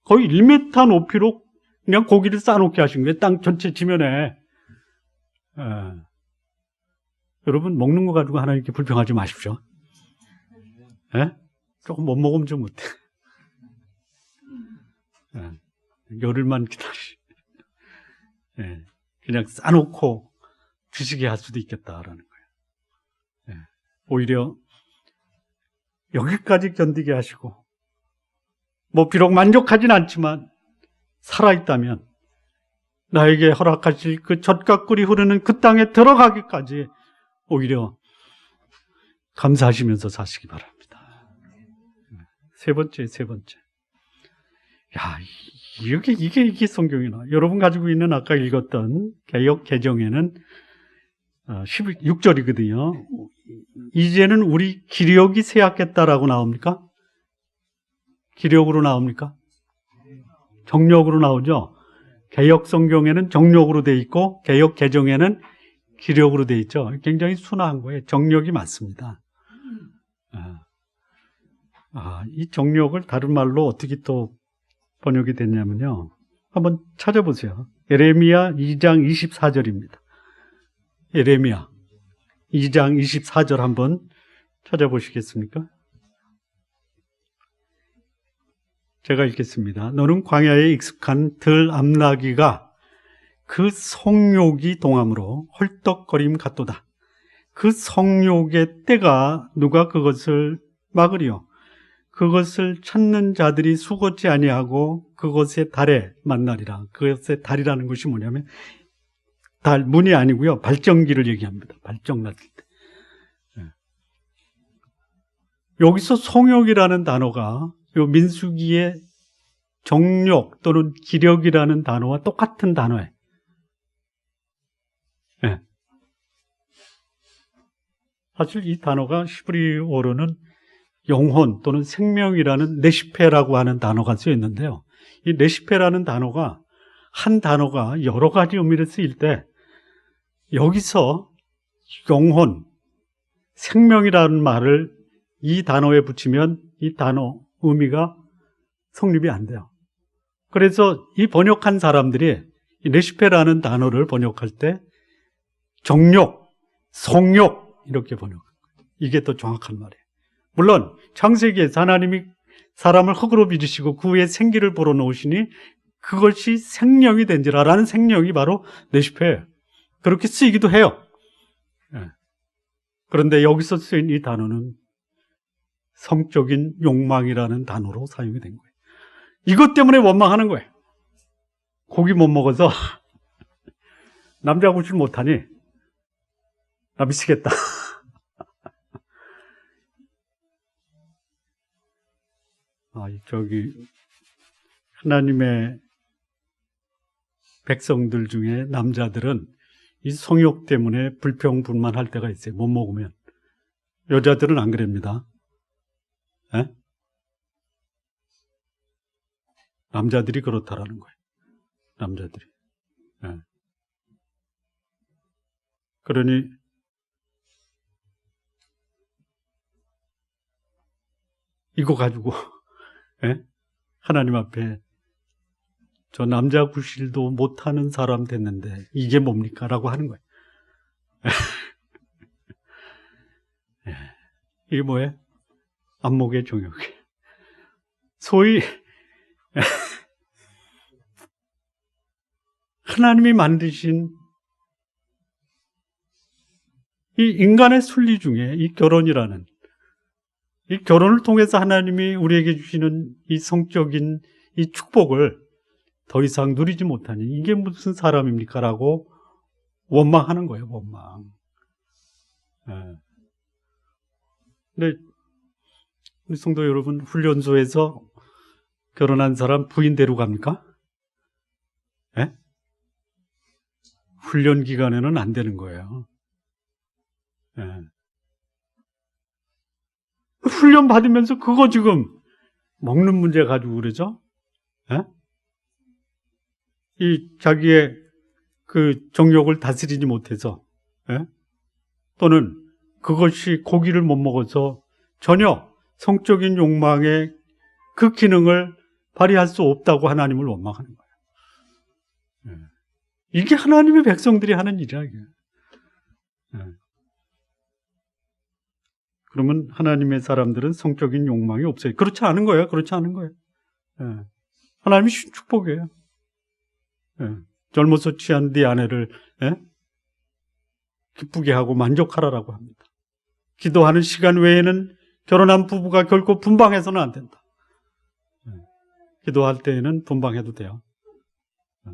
S1: 거의 1m 높이로 그냥 고기를 쌓아놓게 하신 거예요. 땅 전체 지면에. 여러분 먹는 거 가지고 하나님께 불평하지 마십시오. 예? 조금 못 먹으면 좀 못해. 열흘만 기다리시. 예. 그냥 쌓아놓고 주시게 할 수도 있겠다라는 거예요. 예. 오히려 여기까지 견디게 하시고, 뭐 비록 만족하진 않지만 살아있다면 나에게 허락하실 그 젖과 꿀이 흐르는 그 땅에 들어가기까지 오히려 감사하시면서 사시기 바랍니다. 세 번째. 야, 이게 성경이나. 여러분 가지고 있는 아까 읽었던 개역 개정에는 16절이거든요. 이제는 우리 기력이 쇠약했다라고 나옵니까? 기력으로 나옵니까? 정력으로 나오죠. 개역 성경에는 정력으로 돼 있고 개역 개정에는 기력으로 돼 있죠. 굉장히 순화한 거예요. 정력이 맞습니다. 이 정력을 다른 말로 어떻게 또 번역이 됐냐면요. 한번 찾아보세요. 예레미야 2장 24절입니다. 예레미야 2장 24절 한번 찾아보시겠습니까? 제가 읽겠습니다. 너는 광야에 익숙한 들 암나귀가 그 성욕이 동함으로 헐떡거림 같도다. 그 성욕의 때가 누가 그것을 막으리요? 그것을 찾는 자들이 수고치 아니하고 그것의 달에 만나리라. 그것의 달이라는 것이 뭐냐면 달, 문이 아니고요. 발정기를 얘기합니다. 발정 났을 때. 여기서 성욕이라는 단어가 요 민수기의 정욕 또는 기력이라는 단어와 똑같은 단어예요. 네. 사실 이 단어가 히브리어로는 영혼 또는 생명이라는 네시페라고 하는 단어가 쓰여 있는데요. 이 네시페라는 단어가 한 단어가 여러 가지 의미를 쓰일 때 여기서 영혼, 생명이라는 말을 이 단어에 붙이면 이 단어 의미가 성립이 안 돼요. 그래서 이 번역한 사람들이 이 네시페라는 단어를 번역할 때 정욕, 성욕 이렇게 번역해요. 이게 더 정확한 말이에요. 물론 창세기에서 하나님이 사람을 흙으로 빚으시고 그 위에 생기를 불어넣으시니 그것이 생명이 된지라라는 생명이 바로 네시페예요. 그렇게 쓰이기도 해요. 그런데 여기서 쓰인 이 단어는 성적인 욕망이라는 단어로 사용이 된 거예요. 이것 때문에 원망하는 거예요. 고기 못 먹어서 남자 구실 못하니 나 미치겠다. 하나님의 백성들 중에 남자들은 이 성욕 때문에 불평불만할 때가 있어요. 못 먹으면. 여자들은 안 그럽니다. 에? 남자들이 그렇다라는 거예요. 남자들이. 에. 그러니 이거 가지고 에? 하나님 앞에 저 남자 구실도 못하는 사람 됐는데 이게 뭡니까? 라고 하는 거예요. 이게 뭐예요? 안목의 종욕. 소위 하나님이 만드신 이 인간의 순리 중에 이 결혼이라는 이 결혼을 통해서 하나님이 우리에게 주시는 이 성적인 이 축복을 더 이상 누리지 못하니 이게 무슨 사람입니까? 라고 원망하는 거예요. 원망. 근데 우리 성도 여러분, 훈련소에서 결혼한 사람 부인 데려갑니까? 예? 훈련 기간에는 안 되는 거예요. 예. 훈련 받으면서 그거 지금 먹는 문제 가지고 그러죠? 예? 이 자기의 그 정욕을 다스리지 못해서, 예? 또는 그것이 고기를 못 먹어서 전혀 성적인 욕망의 그 기능을 발휘할 수 없다고 하나님을 원망하는 거예요. 예. 이게 하나님의 백성들이 하는 일이야, 이게. 예. 그러면 하나님의 사람들은 성적인 욕망이 없어요. 그렇지 않은 거예요. 그렇지 않은 거예요. 예. 하나님이 축복이에요. 예. 젊어서 취한 네 아내를 예? 기쁘게 하고 만족하라라고 합니다. 기도하는 시간 외에는 결혼한 부부가 결코 분방해서는 안 된다. 예. 기도할 때에는 분방해도 돼요. 예.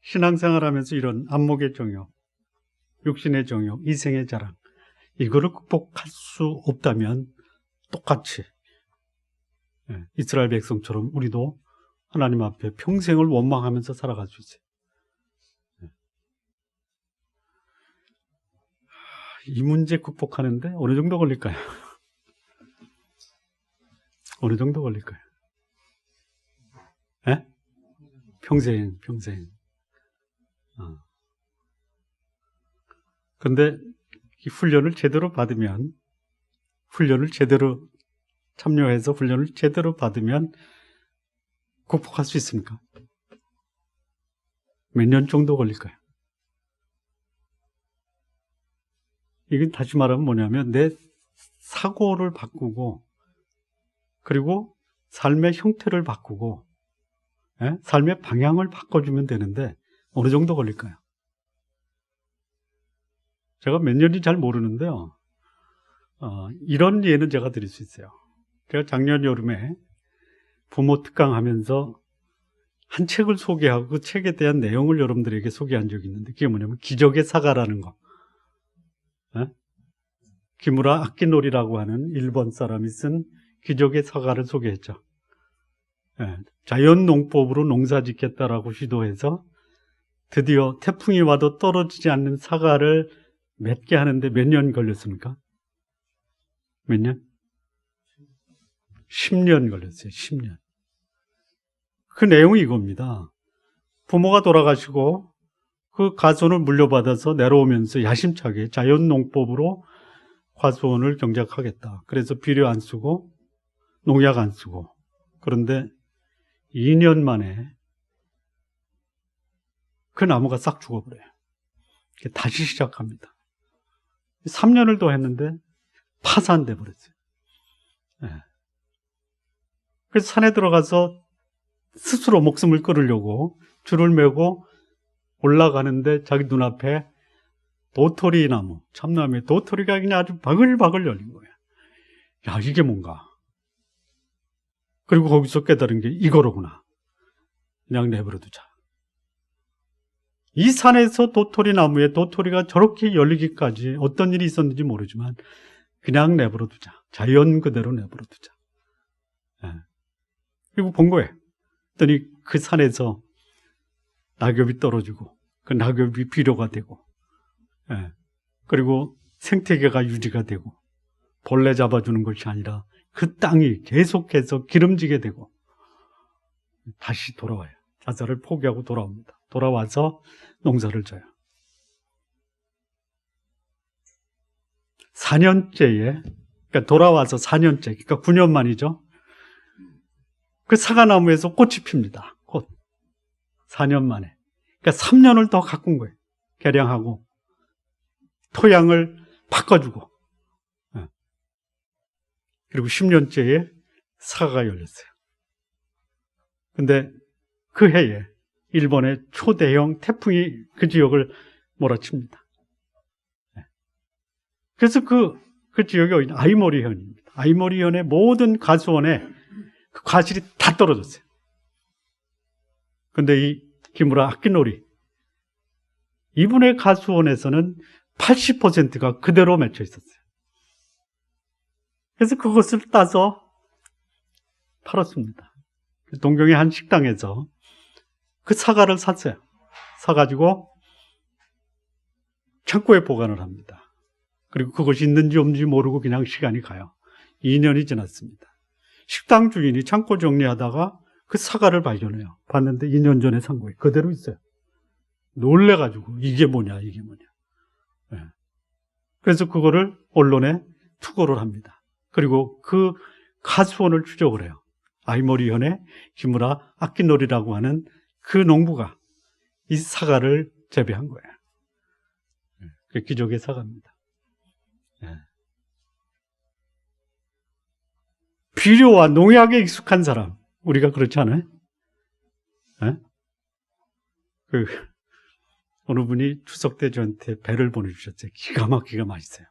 S1: 신앙생활하면서 이런 안목의 정욕, 육신의 정욕, 이생의 자랑 이거를 극복할 수 없다면 똑같이 이스라엘 백성처럼 우리도 하나님 앞에 평생을 원망하면서 살아갈 수 있어요. 이 문제 극복하는데 어느 정도 걸릴까요? 어느 정도 걸릴까요? 에? 평생. 근데 이 훈련을 제대로 받으면, 훈련을 제대로 참여해서 훈련을 제대로 받으면 극복할 수 있습니까? 몇 년 정도 걸릴까요? 이건 다시 말하면 뭐냐면 내 사고를 바꾸고, 그리고 삶의 형태를 바꾸고, 삶의 방향을 바꿔주면 되는데 어느 정도 걸릴까요? 제가 몇 년인지 잘 모르는데요. 이런 예는 제가 드릴 수 있어요. 제가 작년 여름에 부모 특강 하면서 한 책을 소개하고 그 책에 대한 내용을 여러분들에게 소개한 적이 있는데, 그게 뭐냐면 기적의 사과라는 거. 기무라 아키노리라고 하는 일본 사람이 쓴 기적의 사과를 소개했죠. 자연 농법으로 농사 짓겠다라고 시도해서 드디어 태풍이 와도 떨어지지 않는 사과를 맺게 하는데 몇 년 걸렸습니까? 몇 년? 10년 걸렸어요. 10년. 그 내용이 이겁니다. 부모가 돌아가시고 그 가손을 물려받아서 내려오면서 야심차게 자연 농법으로 과수원을 경작하겠다. 그래서 비료 안 쓰고 농약 안 쓰고. 그런데 2년 만에 그 나무가 싹 죽어버려요. 다시 시작합니다. 3년을 더 했는데 파산돼 버렸어요. 그래서 산에 들어가서 스스로 목숨을 끊으려고 줄을 메고 올라가는데 자기 눈앞에 도토리 나무, 참나무에 도토리가 그냥 아주 바글바글 열린 거예요. 야, 이게 뭔가. 그리고 거기서 깨달은 게 이거로구나. 그냥 내버려두자. 이 산에서 도토리 나무에 도토리가 저렇게 열리기까지 어떤 일이 있었는지 모르지만 그냥 내버려두자. 자연 그대로 내버려두자. 그리고 본 거예요. 그랬더니 그 산에서 낙엽이 떨어지고 그 낙엽이 비료가 되고, 그리고 생태계가 유지가 되고, 벌레 잡아주는 것이 아니라 그 땅이 계속해서 기름지게 되고 다시 돌아와요. 자살을 포기하고 돌아옵니다. 돌아와서 농사를 져요. 4년째에, 그러니까 돌아와서 4년째, 그러니까 9년 만이죠. 그 사과나무에서 꽃이 핍니다. 꽃. 4년 만에. 그러니까 3년을 더 가꾼 거예요. 개량하고 토양을 바꿔주고. 그리고 10년째에 사과가 열렸어요. 근데 그 해에 일본의 초대형 태풍이 그 지역을 몰아칩니다. 그래서 그 지역이 아이모리현입니다. 아이모리현의 모든 가수원에 그 과실이 다 떨어졌어요. 근데 이 기무라 아키노리, 이분의 가수원에서는 80%가 그대로 맺혀 있었어요. 그래서 그것을 따서 팔았습니다. 동경의 한 식당에서 그 사과를 샀어요. 사가지고 창고에 보관을 합니다. 그리고 그것이 있는지 없는지 모르고 그냥 시간이 가요. 2년이 지났습니다. 식당 주인이 창고 정리하다가 그 사과를 발견해요. 봤는데 2년 전에 산 거예요. 그대로 있어요. 놀래가지고 이게 뭐냐. 그래서 그거를 언론에 투고를 합니다. 그리고 그 가수원을 추적을 해요. 아이모리현의 기무라 아키노리라고 하는 그 농부가 이 사과를 재배한 거예요. 그 기적의 사과입니다. 비료와 농약에 익숙한 사람, 우리가 그렇지 않아요? 어느 분이 추석 때 저한테 배를 보내주셨어요. 기가 막히게 맛있어요.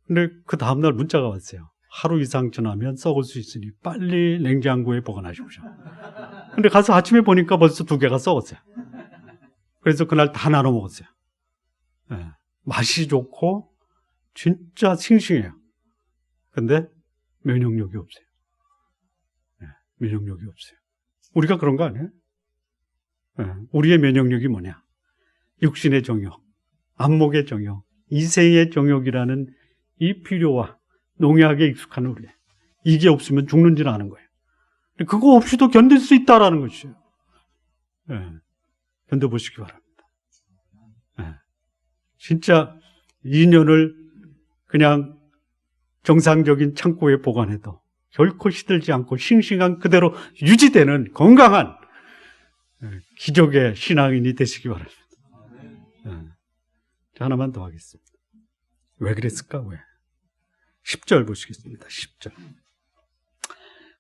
S1: 근데 그 다음날 문자가 왔어요. 하루 이상 지나면 썩을 수 있으니 빨리 냉장고에 보관하십시오. 근데 가서 아침에 보니까 벌써 2개가 썩었어요. 그래서 그날 다 나눠 먹었어요. 맛이 좋고 진짜 싱싱해요. 근데 면역력이 없어요. 면역력이 없어요. 우리가 그런 거 아니에요? 우리의 면역력이 뭐냐? 육신의 정욕, 안목의 정욕, 이생의 정욕이라는 이 필요와 농약에 익숙한 우리. 이게 없으면 죽는 줄 아는 거예요. 그거 없이도 견딜 수 있다라는 것이에요. 견뎌보시기 바랍니다. 진짜 2년을 그냥 정상적인 창고에 보관해도 결코 시들지 않고 싱싱한 그대로 유지되는 건강한 기적의 신앙인이 되시기 바랍니다. 하나만 더 하겠습니다. 왜 그랬을까? 왜? 10절 보시겠습니다. 10절.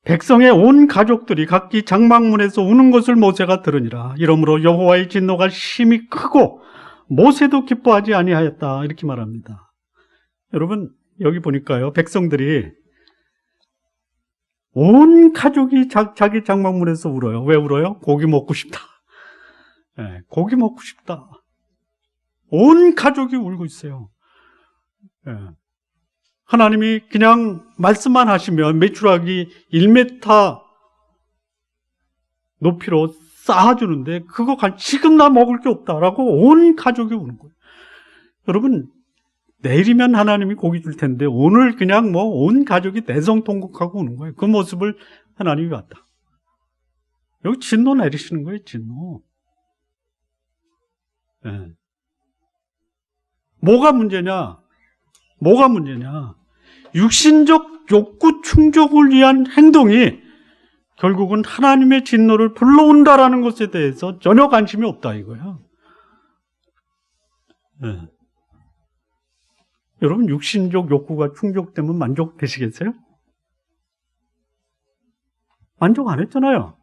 S1: 백성의 온 가족들이 각기 장막문에서 우는 것을 모세가 들으니라. 이러므로 여호와의 진노가 심히 크고 모세도 기뻐하지 아니하였다. 이렇게 말합니다. 여러분 여기 보니까요, 백성들이 온 가족이 자기 장막문에서 울어요. 왜 울어요? 고기 먹고 싶다. 네, 고기 먹고 싶다. 온 가족이 울고 있어요. 네. 하나님이 그냥 말씀만 하시면 메추라기 1m 높이로 쌓아주는데 그거 지금 나 먹을 게 없다라고 온 가족이 우는 거예요. 여러분 내일이면 하나님이 고기 줄 텐데 오늘 그냥 뭐 온 가족이 대성통곡하고 우는 거예요. 그 모습을 하나님이 봤다. 여기 진노 내리시는 거예요. 진노. 네. 뭐가 문제냐? 뭐가 문제냐? 육신적 욕구 충족을 위한 행동이 결국은 하나님의 진노를 불러온다라는 것에 대해서 전혀 관심이 없다 이거야. 네. 여러분 육신적 욕구가 충족되면 만족되시겠어요? 만족 안 했잖아요.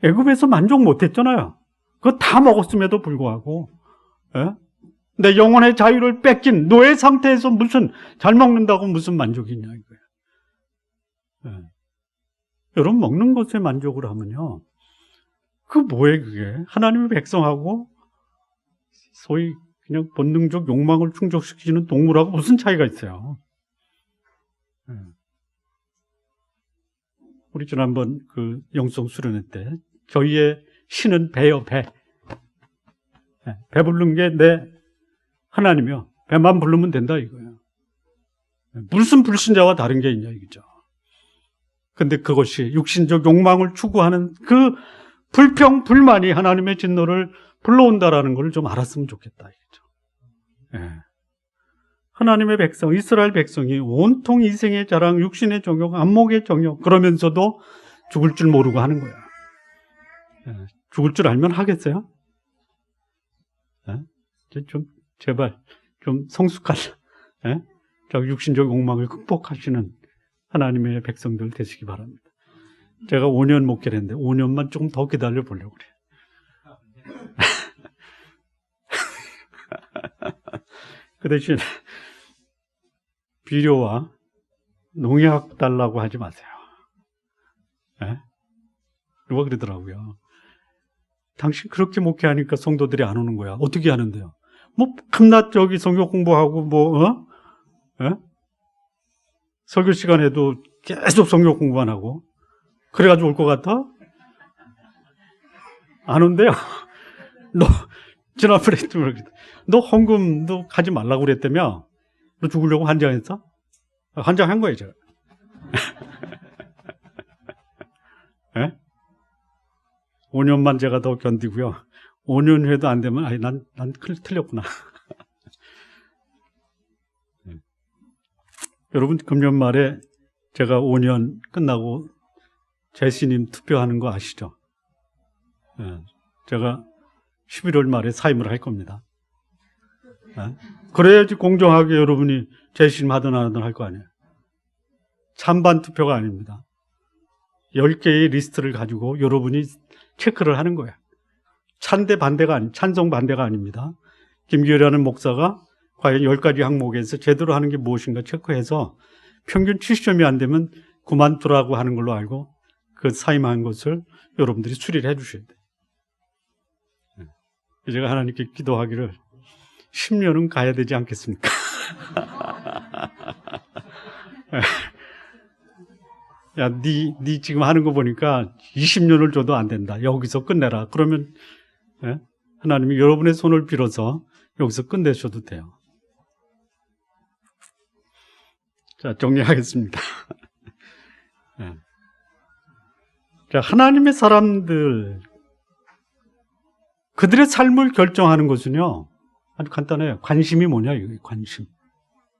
S1: 애굽에서 만족 못 했잖아요. 그거 다 먹었음에도 불구하고. 네? 내 영혼의 자유를 뺏긴 노예 상태에서 무슨 잘 먹는다고 무슨 만족이 있냐 이거예요. 네. 여러분 먹는 것에 만족을 하면요, 그 뭐예요 그게? 하나님의 백성하고 소위 그냥 본능적 욕망을 충족시키는 동물하고 무슨 차이가 있어요? 네. 우리 지난번 그 영성 수련회 때 저희의 신은 배요 배. 네. 배 부른 게 내 하나님이요. 배만 부르면 된다 이거예요. 무슨 불신자와 다른 게 있냐 이거죠. 근데 그것이 육신적 욕망을 추구하는 그 불평, 불만이 하나님의 진노를 불러온다라는 걸 좀 알았으면 좋겠다 이거죠. 예. 하나님의 백성, 이스라엘 백성이 온통 이생의 자랑, 육신의 정욕, 안목의 정욕 그러면서도 죽을 줄 모르고 하는 거야. 예. 죽을 줄 알면 하겠어요? 예? 좀 제발 좀 성숙한 육신적 욕망을 극복하시는 하나님의 백성들 되시기 바랍니다. 제가 5년 목회했는데 5년만 조금 더 기다려 보려고 그래요. 그 대신 비료와 농약 달라고 하지 마세요. 누가 그러더라고요. 당신 그렇게 목회하니까 성도들이 안 오는 거야. 어떻게 하는데요? 뭐 밤낮 저기 성경 공부하고 뭐 설교 시간에도 계속 성경 공부만 하고 그래가지고 올 것 같아? 안 온대요. 너 지난번에 너 헌금도 하지 말라고 그랬다며? 너 죽으려고 환장했어? 환장한 거예요 제가. 5년만 제가 더 견디고요. 5년 후에도 안 되면 난 틀렸구나. 여러분 금년 말에 제가 5년 끝나고 재신임 투표하는 거 아시죠? 제가 11월 말에 사임을 할 겁니다. 그래야지 공정하게 여러분이 재신임 하든 안 하든 할 거 아니에요. 찬반 투표가 아닙니다. 10개의 리스트를 가지고 여러분이 체크를 하는 거예요. 찬성 반대가 아닙니다. 김기열이라는 목사가 과연 10가지 항목에서 제대로 하는 게 무엇인가 체크해서 평균 70점이 안 되면 그만두라고 하는 걸로 알고 그 사임한 것을 여러분들이 수리를 해 주셔야 돼요. 제가 하나님께 기도하기를 10년은 가야 되지 않겠습니까? 야, 네 지금 하는 거 보니까 20년을 줘도 안 된다. 여기서 끝내라. 그러면 하나님이 여러분의 손을 빌어서 여기서 끝내셔도 돼요. 자, 정리하겠습니다. 자, 하나님의 사람들, 그들의 삶을 결정하는 것은요, 아주 간단해요. 관심이 뭐냐, 이거 관심.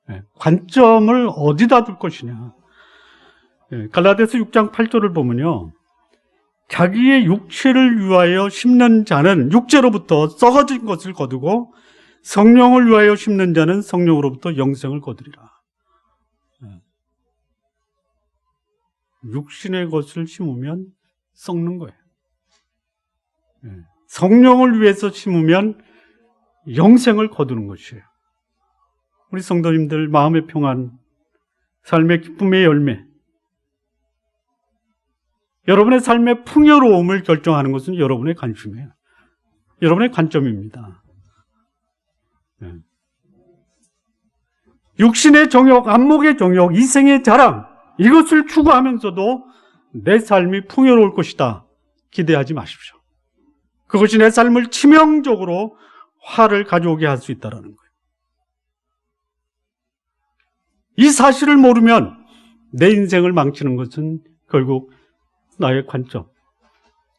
S1: 예, 관점을 어디다 둘 것이냐. 예, 갈라디아서 6장 8절을 보면요. 자기의 육체를 위하여 심는 자는 육체로부터 썩어진 것을 거두고 성령을 위하여 심는 자는 성령으로부터 영생을 거두리라. 예. 육신의 것을 심으면 썩는 거예요. 예. 성령을 위해서 심으면 영생을 거두는 것이에요. 우리 성도님들 마음의 평안, 삶의 기쁨의 열매, 여러분의 삶의 풍요로움을 결정하는 것은 여러분의 관심이에요. 여러분의 관점입니다. 네. 육신의 정욕, 안목의 정욕, 이생의 자랑, 이것을 추구하면서도 내 삶이 풍요로울 것이다. 기대하지 마십시오. 그것이 내 삶을 치명적으로 화를 가져오게 할 수 있다는 거예요. 이 사실을 모르면 내 인생을 망치는 것은 결국 나의 관점,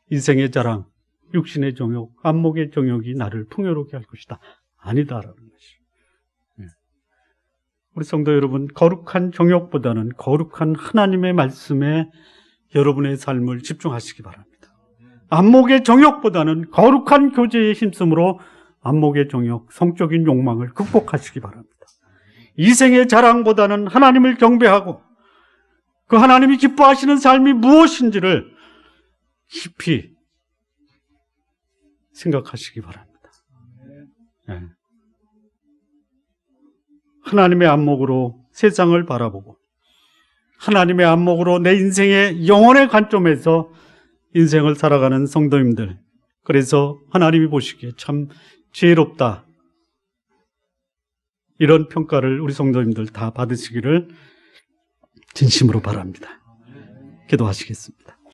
S1: 인생의 자랑, 육신의 정욕, 안목의 정욕이 나를 풍요롭게 할 것이다. 아니다라는 것이. 우리 성도 여러분, 거룩한 정욕보다는 거룩한 하나님의 말씀에 여러분의 삶을 집중하시기 바랍니다. 안목의 정욕보다는 거룩한 교제에 힘쓰므로 안목의 정욕, 성적인 욕망을 극복하시기 바랍니다. 이생의 자랑보다는 하나님을 경배하고 그 하나님이 기뻐하시는 삶이 무엇인지를 깊이 생각하시기 바랍니다. 네. 하나님의 안목으로 세상을 바라보고 하나님의 안목으로 내 인생의 영혼의 관점에서 인생을 살아가는 성도님들, 그래서 하나님이 보시기에 참 지혜롭다, 이런 평가를 우리 성도님들 다 받으시기를 진심으로 바랍니다. 기도하시겠습니다.